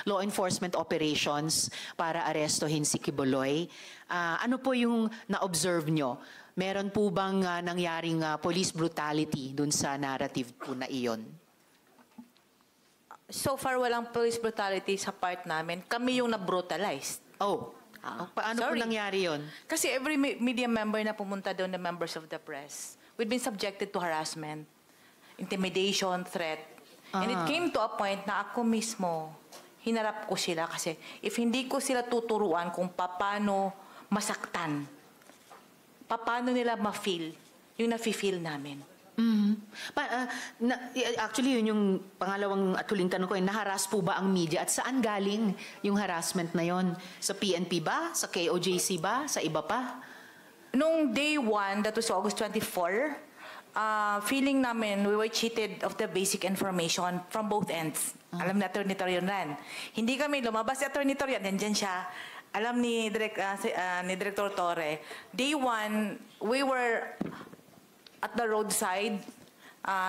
law enforcement operations para arestuhin si Quiboloy. Ano po yung na-observe nyo? Meron po bang nangyaring police brutality dun sa narrative po na iyon? So far, walang police brutality sa part namin. Kami yung na-brutalized. Oh, paano po nangyari yun? Kasi every media member na pumunta doon, the members of the press, we've been subjected to harassment, intimidation, threat. And it came to a point na ako mismo, hinarap ko sila kasi if hindi ko sila tuturuan kung paano masaktan, paano nila ma-feel yung nafe-feel namin. Actually, yun yung pangalawang at huling tanong ko, naharas po ba ang media at saan galing yung harassment na yon? Sa PNP ba? Sa KOJC ba? Sa iba pa? Nung day 1, that was August 24, feeling namin we were cheated of the basic information from both ends. Alam ni Atty. Torion ran. Hindi kami lumabas si Atty. Torion, nandyan siya. Alam ni Director Torre. Day 1, we were at the roadside,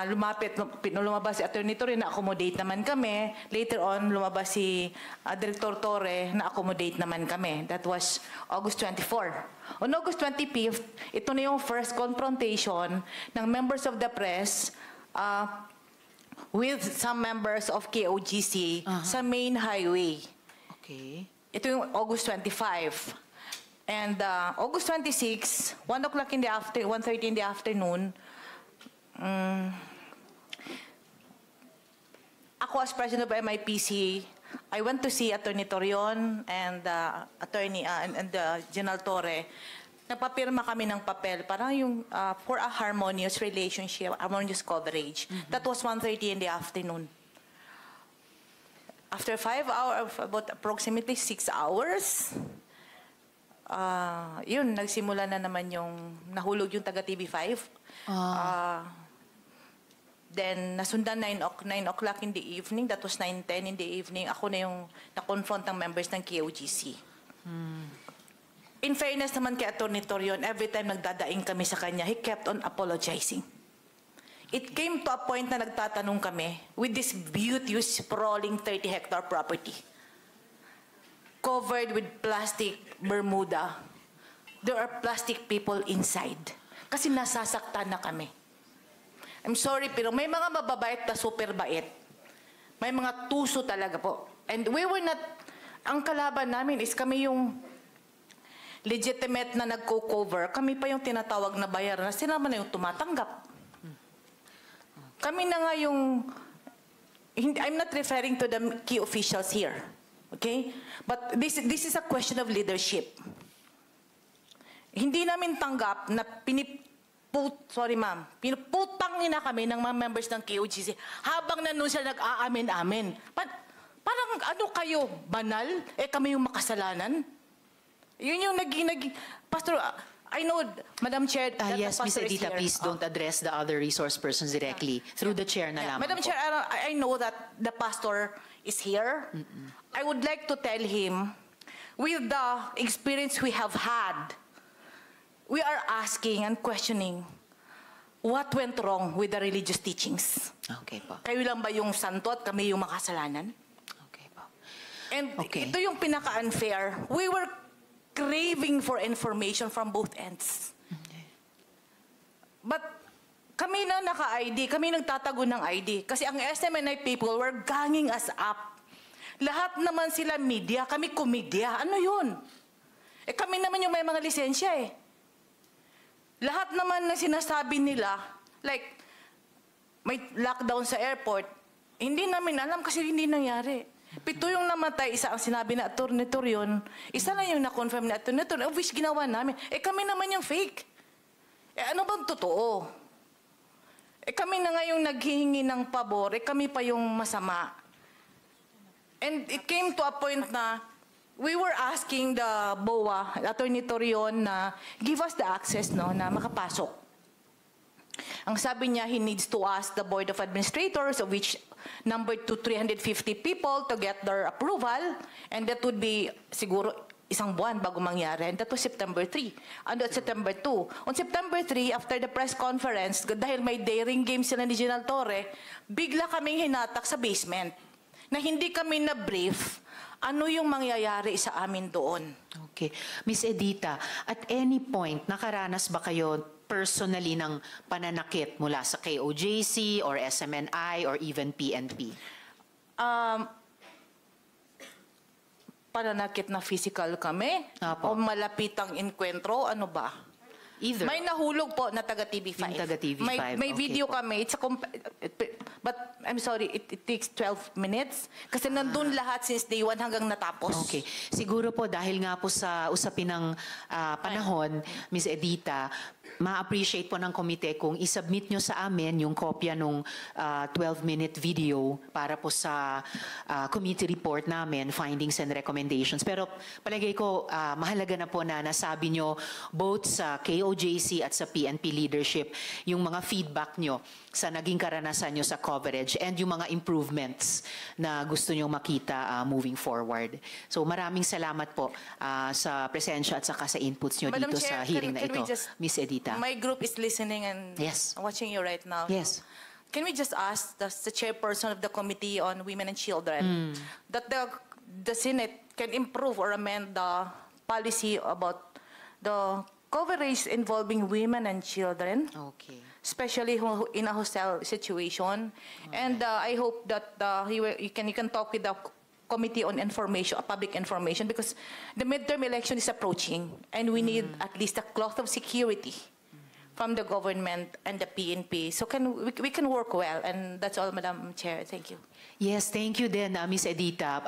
lumabas si Atty. Torre, na-accommodate naman kami. Later on, lumabas si Director Torre, na-accommodate naman kami. That was August 24. On August 25th, ito na yung first confrontation ng members of the press with some members of KOGC sa main highway. Okay. Ito yung August 25. And August 26, 1 o'clock in the afternoon, 1:30 in the afternoon, ako as president of MIPC, I went to see Atty. Torion and General Torre. Nagpapirma kami ng papel para yung for a harmonious relationship, harmonious coverage. That was 1:30 in the afternoon. After 5 hours, about approximately 6 hours, yun, nagsimula na naman yung nahulog yung taga TV5. Then, nasundan 9 o'clock in the evening. That was 9:10 in the evening. Ako na yung na-confront ng members ng KOGC. In fairness naman kay Atty. Torion, every time nagdadaing kami sa kanya, he kept on apologizing. It came to a point na nagtatanong kami with this beauteous, sprawling 30-hectare property, covered with plastic Bermuda. There are plastic people inside. Kasi nasasaktan na kami. I'm sorry, pero may mga mababait na super bait. May mga tuso talaga po. And we were not, ang kalaban namin is kami yung legitimate na nagko-cover. Kami pa yung tinatawag na bayaran na sila man na yung tumatanggap. Kami na nga yung, I'm not referring to the key officials here. Okay? But this is a question of leadership. Hindi namin tanggap na pinuputang na kami ng mga members ng KOGC habang nandun sila nag-aamin-amin. Parang ano kayo, banal? Kami yung makasalanan? Yun yung Pastor, I know, Madam Chair, yes, Ms. Edita, please don't address the other resource persons directly. Through the chair na lamang. Madam Chair, I know that the pastor is here. I would like to tell him, with the experience we have had, we are asking and questioning what went wrong with the religious teachings. Okay po. Kayo lang ba yung santo at kami yung makasalanan? Okay po. And ito yung pinaka-unfair. We were craving for information from both ends. Okay. But kami na naka-ID, kami nagtatago ng ID. Kasi ang SMNI people were ganging us up. Lahat naman sila media, kami komedya. Ano yun? Kami naman yung may mga lisensya eh. Lahat naman na sinasabi nila, like, may lockdown sa airport, hindi namin alam kasi hindi nangyari. 7 yung namatay, isa ang sinabi na Atty. Torion, isa lang yung na-confirm na Atty. Torion, of which ginawa namin. Kami naman yung fake. Ano bang totoo? Kami na nga yung naghihingi ng pabor, kami pa yung masama. And it came to a point na we were asking the BOA, Atty. Torion, na give us the access na makapasok. Ang sabi niya, he needs to ask the Board of Administrators, of which numbered to 350 people to get their approval, and that would be siguro isang buwan bago mangyari. And that was September 3. And at September 2. On September 3, after the press conference, dahil may daring game sila ni General Torre, bigla kaming hinatak sa basement na hindi kami na-brief ano yung mangyayari sa amin doon. Okay. Miss Edita, at any point, nakaranas ba kayo personally ng pananakit mula sa KOJC or SMNI or even PNP? Pananakit na physical kami? Apo. O malapitang enkwentro? Ano ba? Either. May nahulog po na taga TV5. Yung taga TV5, May okay video po. kami. But I'm sorry, it takes 12 minutes. Kasi nandun lahat since day 1 hanggang natapos. Okay. Siguro po dahil nga po sa usapin ng panahon, Ms. Edita, ma-appreciate po ng komite kung isubmit nyo sa amin yung kopya nung 12-minute video para po sa committee report namin, findings and recommendations. Pero palagay ko, mahalaga na po na nasabi nyo both sa KOJC at sa PNP leadership yung mga feedback nyo sa naging karanasan nyo sa coverage and yung mga improvements na gusto nyo makita moving forward. So maraming salamat po sa presensya at saka sa inputs nyo Madam dito Chair, sa hearing can na we ito. just- Miss Edita. My group is listening and Yes. watching you right now. Yes. Can we just ask the chairperson of the Committee on Women and Children that the Senate can improve or amend the policy about the coverage involving women and children, Okay. especially in a hostile situation. And I hope that you can talk with the Committee on Information, Public Information, because the midterm election is approaching, and we need at least a cloth of security from the government and the PNP. So we can work well, and that's all, Madam Chair. Thank you. Yes, thank you din, Miss Edita.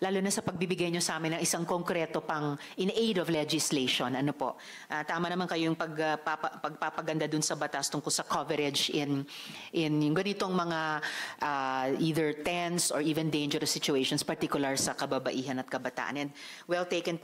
Lalo na sa pagbibigay nyo sa amin ng isang konkreto pang in aid of legislation. Ano po? Tama naman kayong pagpapaganda dun sa batas tungkol sa coverage in yung ganitong mga either tense or even dangerous situations, particular sa kababaihan at kabataan. And well taken po